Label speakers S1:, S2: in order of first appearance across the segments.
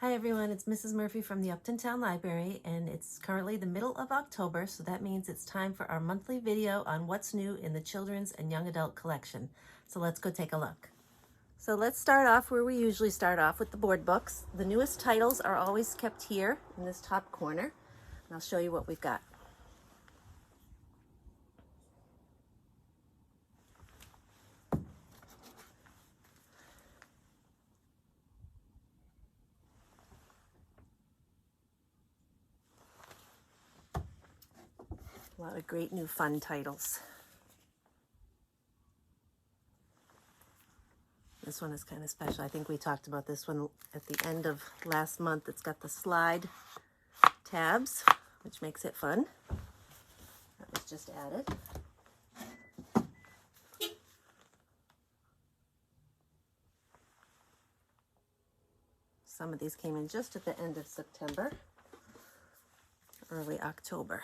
S1: Hi everyone, it's Mrs. Murphy from the Upton Town Library, and it's currently the middle of October, so that means it's time for our monthly video on what's new in the children's and young adult collection. So let's go take a look. So let's start off where we usually start off, with the board books. The newest titles are always kept here in this top corner, and I'll show you what we've got. A lot of great new fun titles. This one is kind of special. I think we talked about this one at the end of last month. It's got the slide tabs, which makes it fun. That was just added. Some of these came in just at the end of September, early October.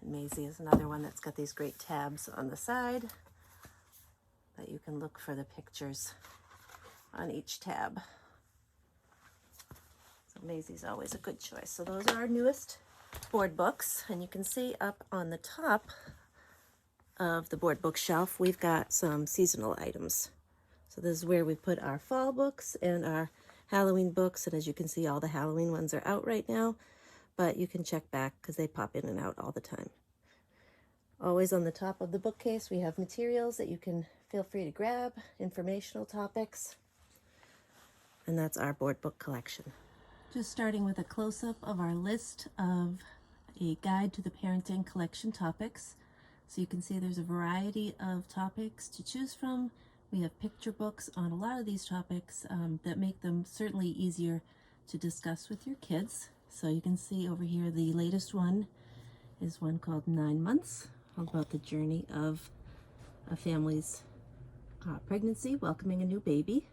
S1: And Maisie is another one that's got these great tabs on the side that you can look for the pictures on each tab. So Maisie's always a good choice. So those are our newest board books, and you can see up on the top of the board book shelf we've got some seasonal items. So this is where we put our fall books and our Halloween books, and as you can see, all the Halloween ones are out right now, but you can check back because they pop in and out all the time. Always on the top of the bookcase we have materials that you can feel free to grab, informational topics, and that's our board book collection. Just starting with a close-up of our list of a guide to the parenting collection topics. So you can see there's a variety of topics to choose from. We have picture books on a lot of these topics that make them certainly easier to discuss with your kids. So you can see over here the latest one is one called 9 Months, all about the journey of a family's pregnancy, welcoming a new baby.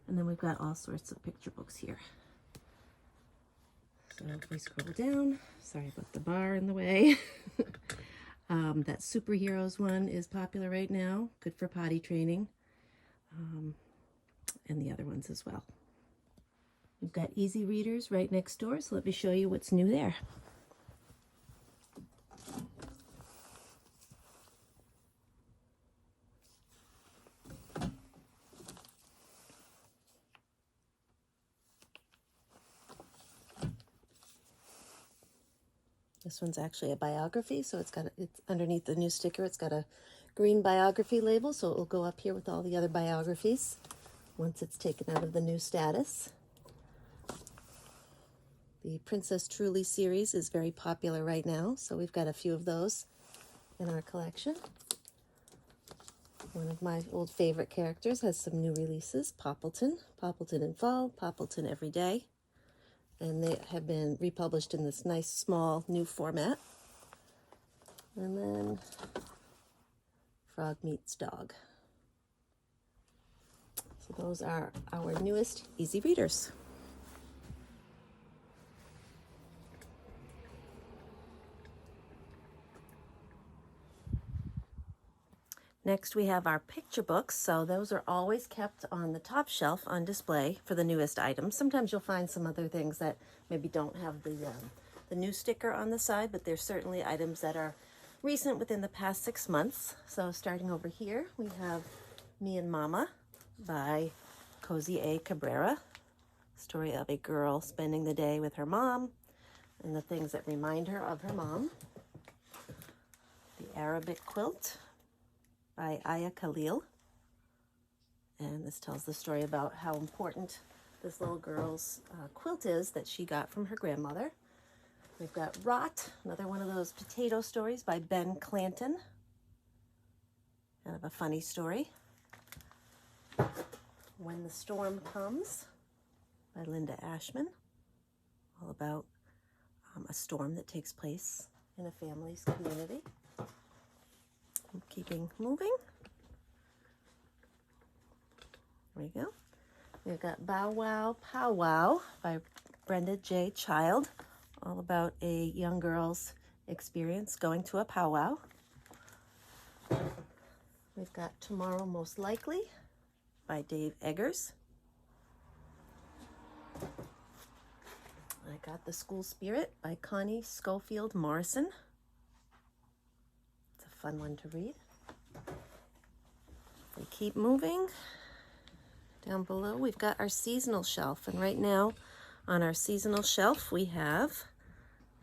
S1: And then we've got all sorts of picture books here. So if we scroll down, sorry about the bar in the way. That superheroes one is popular right now, good for potty training, and the other ones as well. We've got easy readers right next door, so let me show you what's new there. This one's actually a biography, so it's underneath the new sticker, it's got a green biography label, so it will go up here with all the other biographies once it's taken out of the new status. The Princess Truly series is very popular right now, so we've got a few of those in our collection. One of my old favorite characters has some new releases, Poppleton in Fall, Poppleton Every Day. And they have been republished in this nice small new format. And then Frog Meets Dog. So those are our newest easy readers. Next we have our picture books. So those are always kept on the top shelf on display for the newest items. Sometimes you'll find some other things that maybe don't have the new sticker on the side, but there's certainly items that are recent within the past 6 months. So starting over here, we have Me and Mama by Cozy A. Cabrera. Story of a girl spending the day with her mom and the things that remind her of her mom. The Arabic Quilt by Aya Khalil. And this tells the story about how important this little girl's quilt is that she got from her grandmother. We've got Rot, another one of those potato stories by Ben Clanton. Kind of a funny story. When the Storm Comes by Linda Ashman. All about a storm that takes place in a family's community. Keeping moving. There we go. We've got Bow Wow Pow Wow by Brenda J. Child, all about a young girl's experience going to a powwow. We've got Tomorrow Most Likely by Dave Eggers. I got The School Spirit by Connie Schofield Morrison. It's a fun one to read. We keep moving. Down below, we've got our seasonal shelf, and right now on our seasonal shelf we have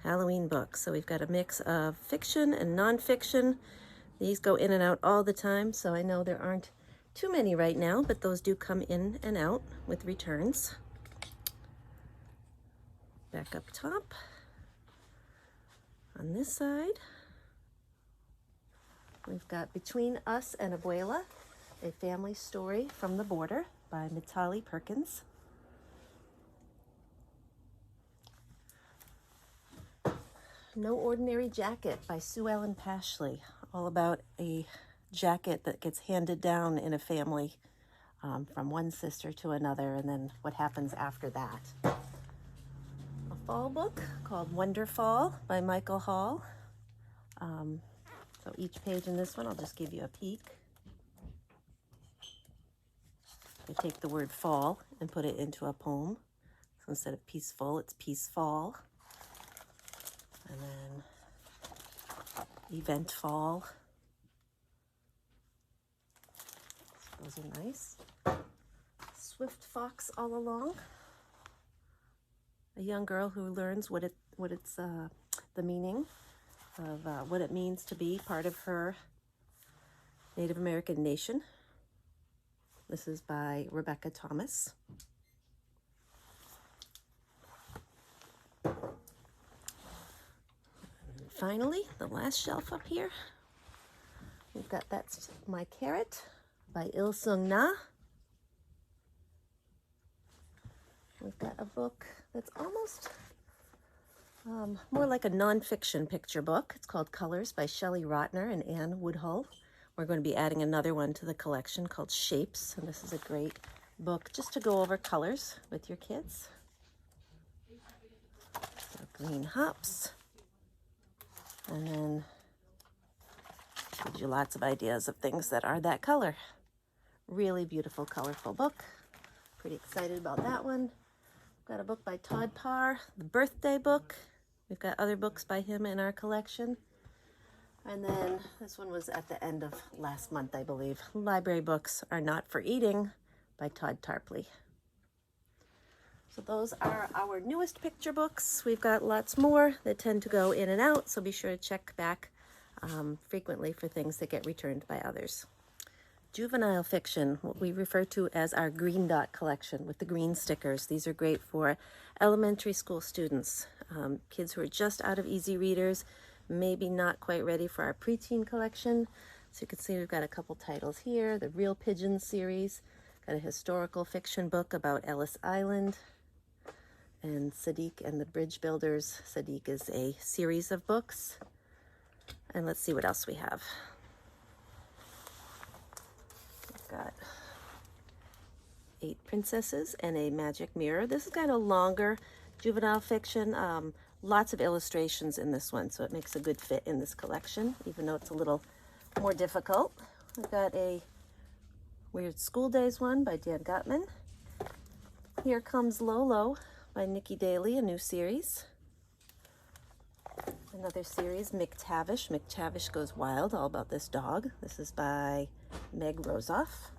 S1: Halloween books. So we've got a mix of fiction and nonfiction. These go in and out all the time, so I know there aren't too many right now, but those do come in and out with returns. Back up top. On this side, we've got Between Us and Abuela, a family story from the border by Mitali Perkins. No Ordinary Jacket by Sue Ellen Pashley, all about a jacket that gets handed down in a family from one sister to another, and then what happens after that. A fall book called Wonderfall by Michael Hall. So each page in this one, I'll just give you a peek. I take the word fall and put it into a poem. So instead of peaceful, it's peaceful. And then eventful. Those are nice. Swift Fox All Along. A young girl who learns what it's the meaning of what it means to be part of her Native American nation. This is by Rebecca Thomas. And finally, the last shelf up here, we've got That's My Carrot by Il Sung Na. We've got a book that's almost more like a nonfiction picture book. It's called Colors by Shelley Rotner and Anne Woodhull. We're going to be adding another one to the collection called Shapes, and this is a great book just to go over colors with your kids. So green hops, and then gives you lots of ideas of things that are that color. Really beautiful, colorful book. Pretty excited about that one. Got a book by Todd Parr, The Birthday Book. We've got other books by him in our collection. And then this one was at the end of last month, I believe. Library Books Are Not for Eating by Todd Tarpley. So those are our newest picture books. We've got lots more that tend to go in and out, so be sure to check back frequently for things that get returned by others. Juvenile fiction, what we refer to as our green dot collection with the green stickers. These are great for elementary school students, kids who are just out of easy readers, maybe not quite ready for our preteen collection. So you can see we've got a couple titles here. The Real Pigeon series, got a historical fiction book about Ellis Island, and Sadiq and the Bridge Builders. Sadiq is a series of books. And let's see what else we have. We've got 8 Princesses and a Magic Mirror. This is kind of longer juvenile fiction. Lots of illustrations in this one, so it makes a good fit in this collection, even though it's a little more difficult. We've got a Weird School Days one by Dan Gottman. Here Comes Lolo by Nikki Daly, a new series. Another series, McTavish. McTavish Goes Wild, all about this dog. This is by Meg Rosoff.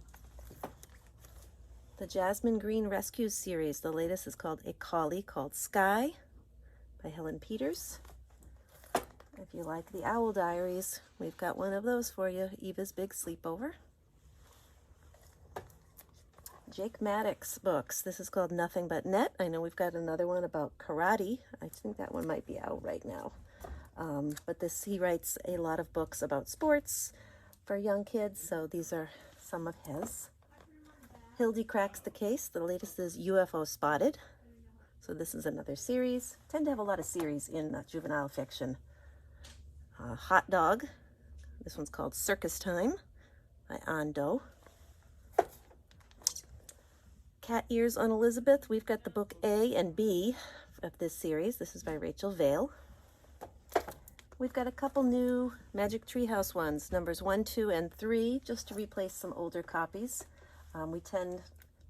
S1: The Jasmine Green Rescues series. The latest is called A Collie Called Sky by Helen Peters. If you like the Owl Diaries, we've got one of those for you, Eva's Big Sleepover. Jake Maddox books. This is called Nothing But Net. I know we've got another one about karate. I think that one might be out right now. But he writes a lot of books about sports for young kids, so these are some of his. Hildy Cracks the Case. The latest is UFO Spotted. So this is another series. Tend to have a lot of series in juvenile fiction. Hot Dog. This one's called Circus Time by Ando. Cat Ears on Elizabeth. We've got the book A and B of this series. This is by Rachel Vale. We've got a couple new Magic Treehouse ones, numbers 1, 2, and 3, just to replace some older copies. We tend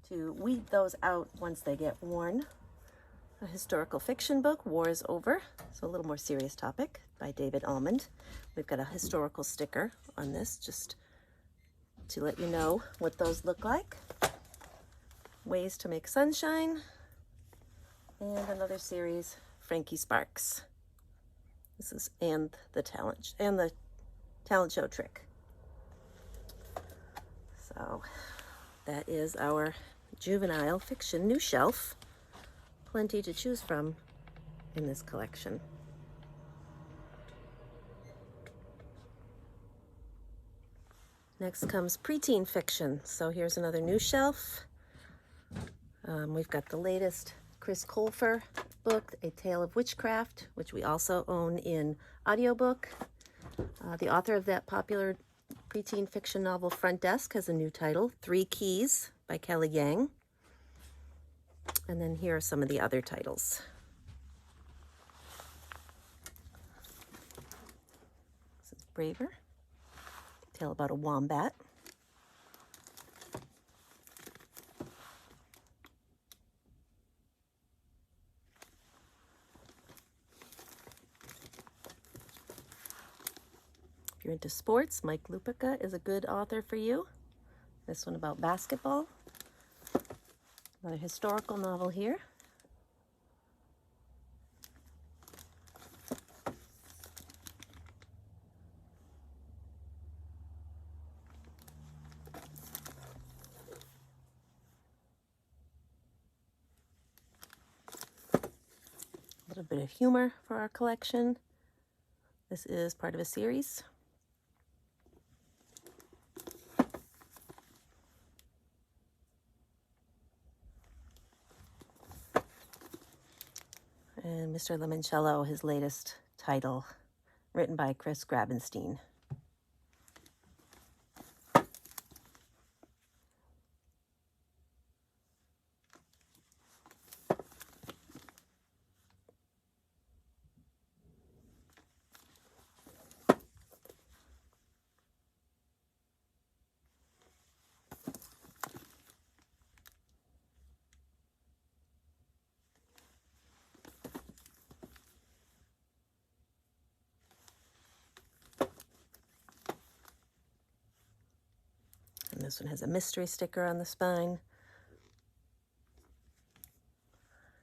S1: to weed those out once they get worn. A historical fiction book, War is Over, so a little more serious topic, by David Almond. We've got a historical sticker on this just to let you know what those look like. Ways to Make Sunshine, and another series, Frankie Sparks. This is the talent show trick. So that is our juvenile fiction new shelf. Plenty to choose from in this collection. Next comes preteen fiction. So here's another new shelf. We've got the latest Chris Colfer book, A Tale of Witchcraft, which we also own in audiobook. The author of that popular preteen fiction novel, Front Desk, has a new title, Three Keys by Kelly Yang. And then here are some of the other titles. This is Braver, tale about a wombat. If you're into sports, Mike Lupica is a good author for you. This one about basketball. Another historical novel here. A little bit of humor for our collection. This is part of a series. And Mr. Limoncello, his latest title, written by Chris Grabenstein. And this one has a mystery sticker on the spine.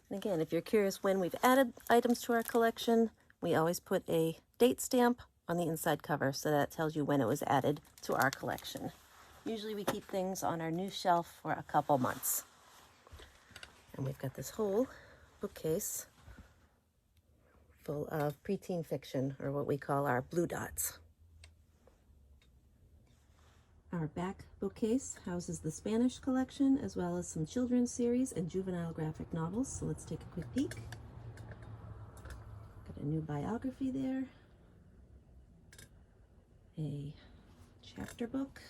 S1: And again, if you're curious when we've added items to our collection, we always put a date stamp on the inside cover, so that tells you when it was added to our collection. Usually we keep things on our new shelf for a couple months. And we've got this whole bookcase full of preteen fiction, or what we call our blue dots. Our back bookcase houses the Spanish collection, as well as some children's series and juvenile graphic novels. So let's take a quick peek. Got a new biography there. A chapter book.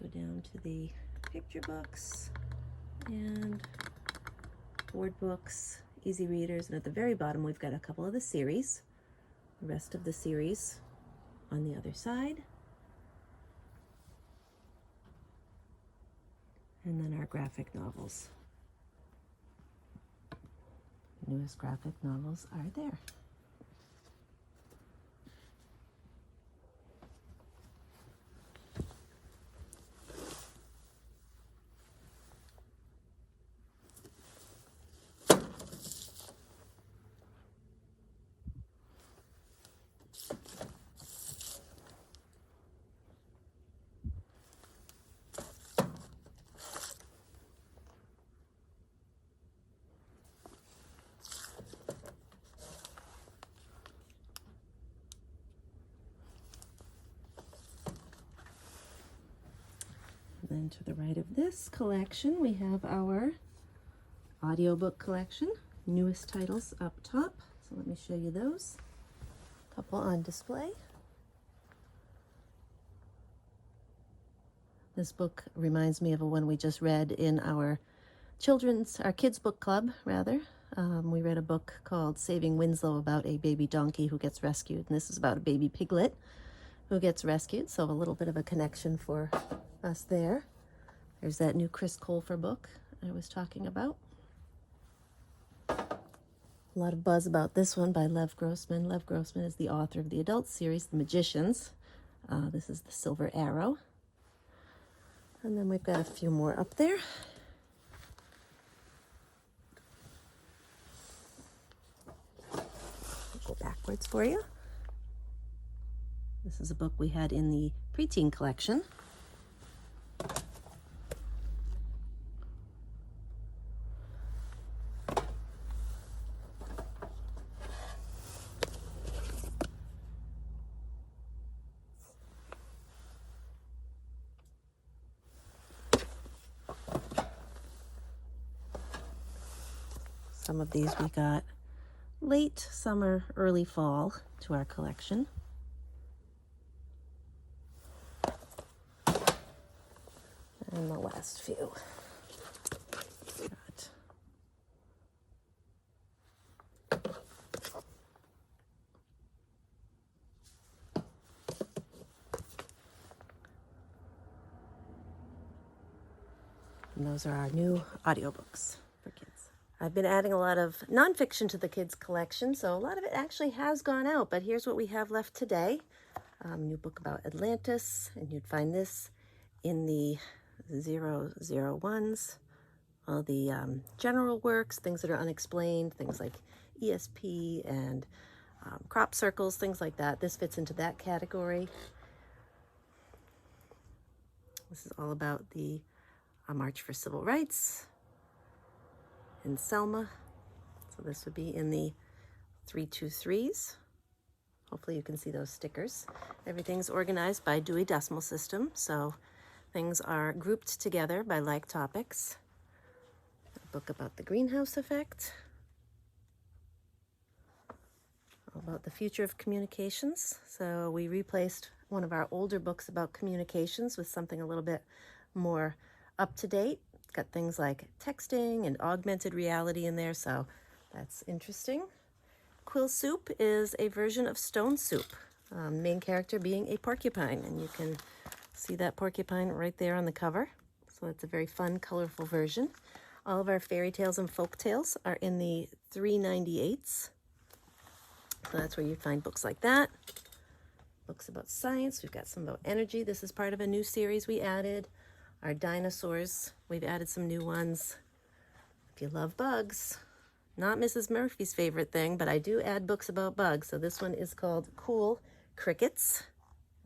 S1: Go down to the picture books and board books, easy readers, and at the very bottom we've got a couple of the series. The rest of the series on the other side. And then our graphic novels. The newest graphic novels are there. And then to the right of this collection, we have our audiobook collection, newest titles up top. So let me show you those. A couple on display. This book reminds me of a one we just read in our kids book club, rather. We read a book called Saving Winslow about a baby donkey who gets rescued, and this is about a baby piglet who gets rescued, so a little bit of a connection for us there. There's that new Chris Colfer book I was talking about. A lot of buzz about this one by Lev Grossman. Lev Grossman is the author of the adult series, The Magicians. This is The Silver Arrow. And then we've got a few more up there. I'll go backwards for you. This is a book we had in the preteen collection. Some of these we got late summer, early fall to our collection. And the last few. And those are our new audiobooks for kids. I've been adding a lot of nonfiction to the kids' collection, so a lot of it actually has gone out, but here's what we have left today. New book about Atlantis, and you'd find this in the 001s, all the general works, things that are unexplained, things like ESP and crop circles, things like that. This fits into that category. This is all about the March for Civil Rights in Selma. So this would be in the 323s. Hopefully you can see those stickers. Everything's organized by Dewey Decimal System, so things are grouped together by like topics. A book about the greenhouse effect. All about the future of communications. So we replaced one of our older books about communications with something a little bit more up to date. It's got things like texting and augmented reality in there, so that's interesting. Quill Soup is a version of Stone Soup, main character being a porcupine, and you can see that porcupine right there on the cover. So it's a very fun, colorful version. All of our fairy tales and folk tales are in the 398s. So that's where you find books like that. Books about science. We've got some about energy. This is part of a new series we added. Our dinosaurs, we've added some new ones. If you love bugs, not Mrs. Murphy's favorite thing, but I do add books about bugs. So this one is called Cool Crickets.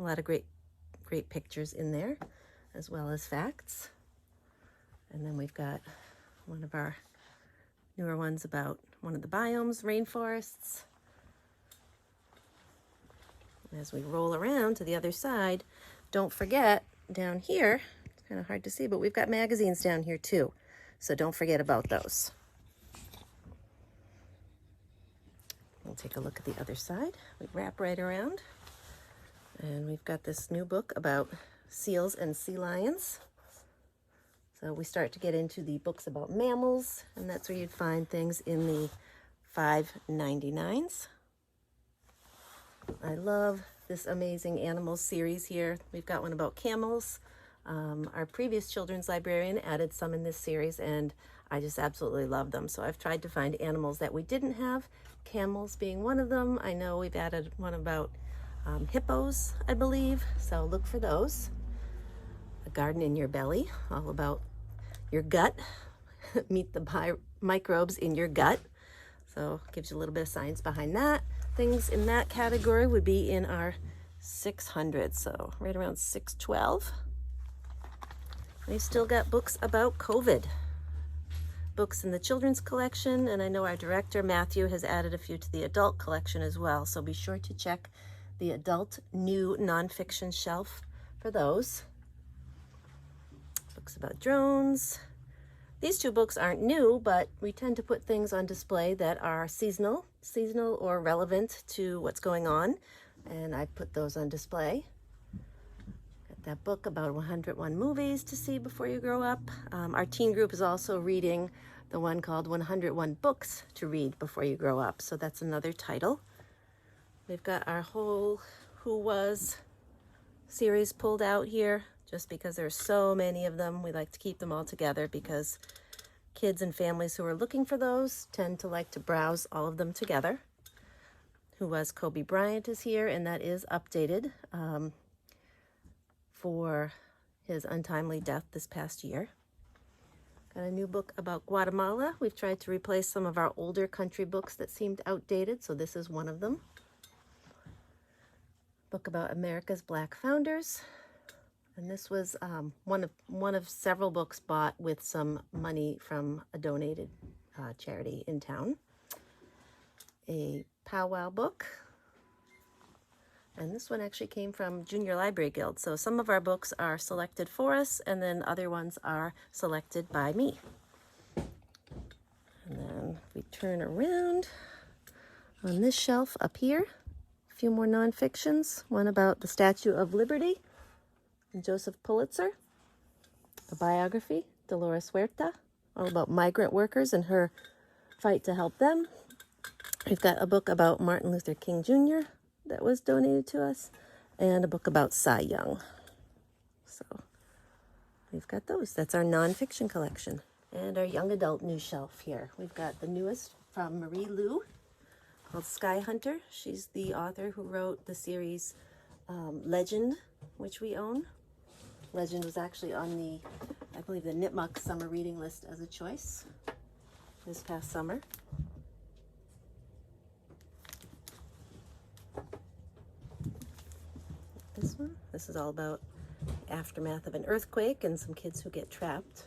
S1: A lot of great pictures in there, as well as facts. And then we've got one of our newer ones about one of the biomes, rainforests. As we roll around to the other side, don't forget down here, it's kind of hard to see, but we've got magazines down here too. So don't forget about those. We'll take a look at the other side. We wrap right around. And we've got this new book about seals and sea lions. So we start to get into the books about mammals, and that's where you'd find things in the 599s. I love this amazing animals series here. We've got one about camels. Our previous children's librarian added some in this series, and I just absolutely love them. So I've tried to find animals that we didn't have, camels being one of them. I know we've added one about hippos, I believe, so look for those. A Garden in Your Belly, all about your gut. Meet the microbes in your gut. So gives you a little bit of science behind that. Things in that category would be in our 600, so right around 612. We've still got books about COVID. Books in the children's collection, and I know our director, Matthew, has added a few to the adult collection as well, so be sure to check the adult new nonfiction shelf for those. Books about drones. These two books aren't new, but we tend to put things on display that are seasonal or relevant to what's going on, and I put those on display. Got that book about 101 movies to see before you grow up. Our teen group is also reading the one called 101 Books to Read Before You Grow Up, so that's another title. We've got our whole Who Was series pulled out here, just because there's so many of them. We like to keep them all together because Kids and families who are looking for those tend to like to browse all of them together. Who Was Kobe Bryant is here, and that is updated for his untimely death this past year. Got a new book about Guatemala. We've tried to replace some of our older country books that seemed outdated, so this is one of them. Book about America's Black Founders. And this was one of several books bought with some money from a donated charity in town. A powwow book. And this one actually came from Junior Library Guild. So some of our books are selected for us, and then other ones are selected by me. And then we turn around on this shelf up here. A few more nonfictions. One about the Statue of Liberty and Joseph Pulitzer. A biography, Dolores Huerta, all about migrant workers and her fight to help them. We've got a book about Martin Luther King Jr. that was donated to us, and a book about Cy Young. So we've got those. That's our nonfiction collection. And our young adult news shelf here. We've got the newest from Marie Lu called Sky Hunter. She's the author who wrote the series Legend, which we own. Legend was actually on the, I believe, the Nipmuc summer reading list as a choice this past summer. This one, this is all about the aftermath of an earthquake and some kids who get trapped.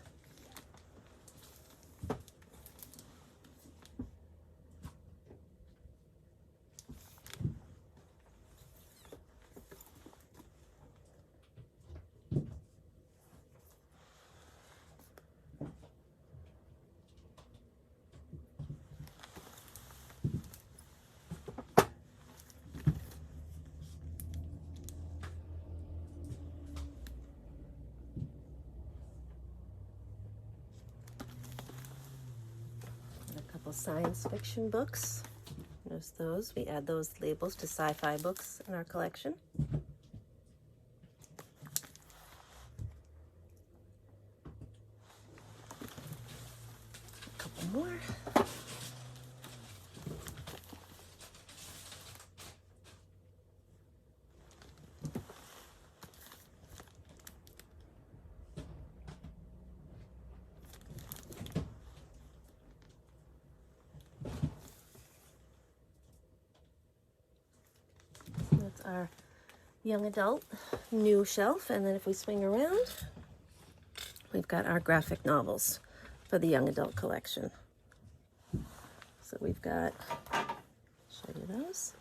S1: Science fiction books. Notice those. We add those labels to sci-fi books in our collection. A couple more. Our young adult new shelf, and then if we swing around, we've got our graphic novels for the young adult collection. So we've got, show you those.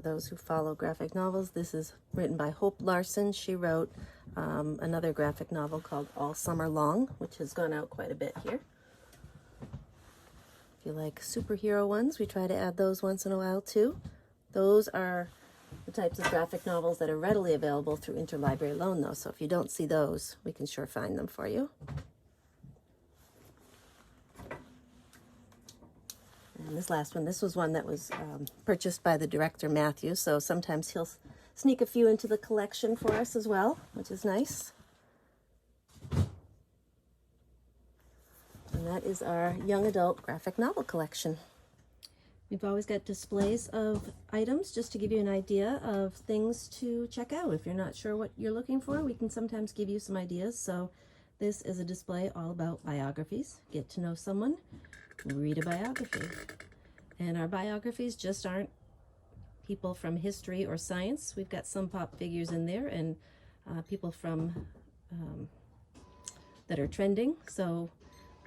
S1: Those who follow graphic novels, this is written by Hope Larson. She wrote another graphic novel called All Summer Long, which has gone out quite a bit here. If you like superhero ones, we try to add those once in a while too. Those are the types of graphic novels that are readily available through interlibrary loan though, so if you don't see those, we can sure find them for you. And this last one, this was one that was purchased by the director, Matthew, so sometimes he'll sneak a few into the collection for us as well, which is nice. And that is our young adult graphic novel collection. We've always got displays of items just to give you an idea of things to check out. If you're not sure what you're looking for, we can sometimes give you some ideas. So this is a display all about biographies. Get to know someone, read a biography. And our biographies just aren't people from history or science. We've got some pop figures in there and people from that are trending. So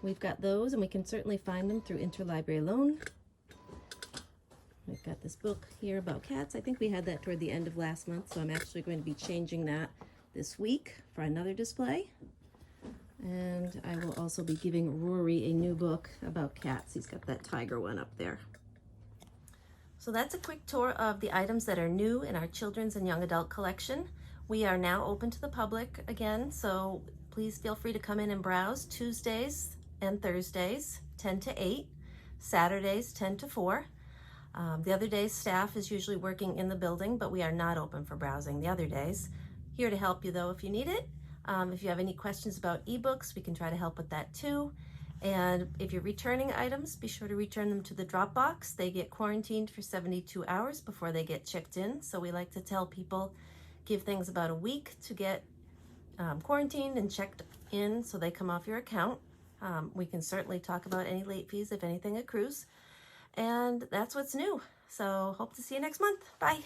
S1: we've got those, and we can certainly find them through interlibrary loan. We've got this book here about cats. I think we had that toward the end of last month, so I'm actually going to be changing that this week for another display. And I will also be giving Rory a new book about cats. He's got that tiger one up there. So that's a quick tour of the items that are new in our children's and young adult collection. We are now open to the public again, so please feel free to come in and browse Tuesdays and Thursdays, 10 to 8, Saturdays, 10 to 4. The other days, staff is usually working in the building, but we are not open for browsing the other days. Here to help you though if you need it. If you have any questions about ebooks, we can try to help with that too. And if you're returning items, be sure to return them to the drop box. They get quarantined for 72 hours before they get checked in. So we like to tell people, give things about a week to get quarantined and checked in so they come off your account. We can certainly talk about any late fees if anything accrues. And that's what's new. So hope to see you next month. Bye.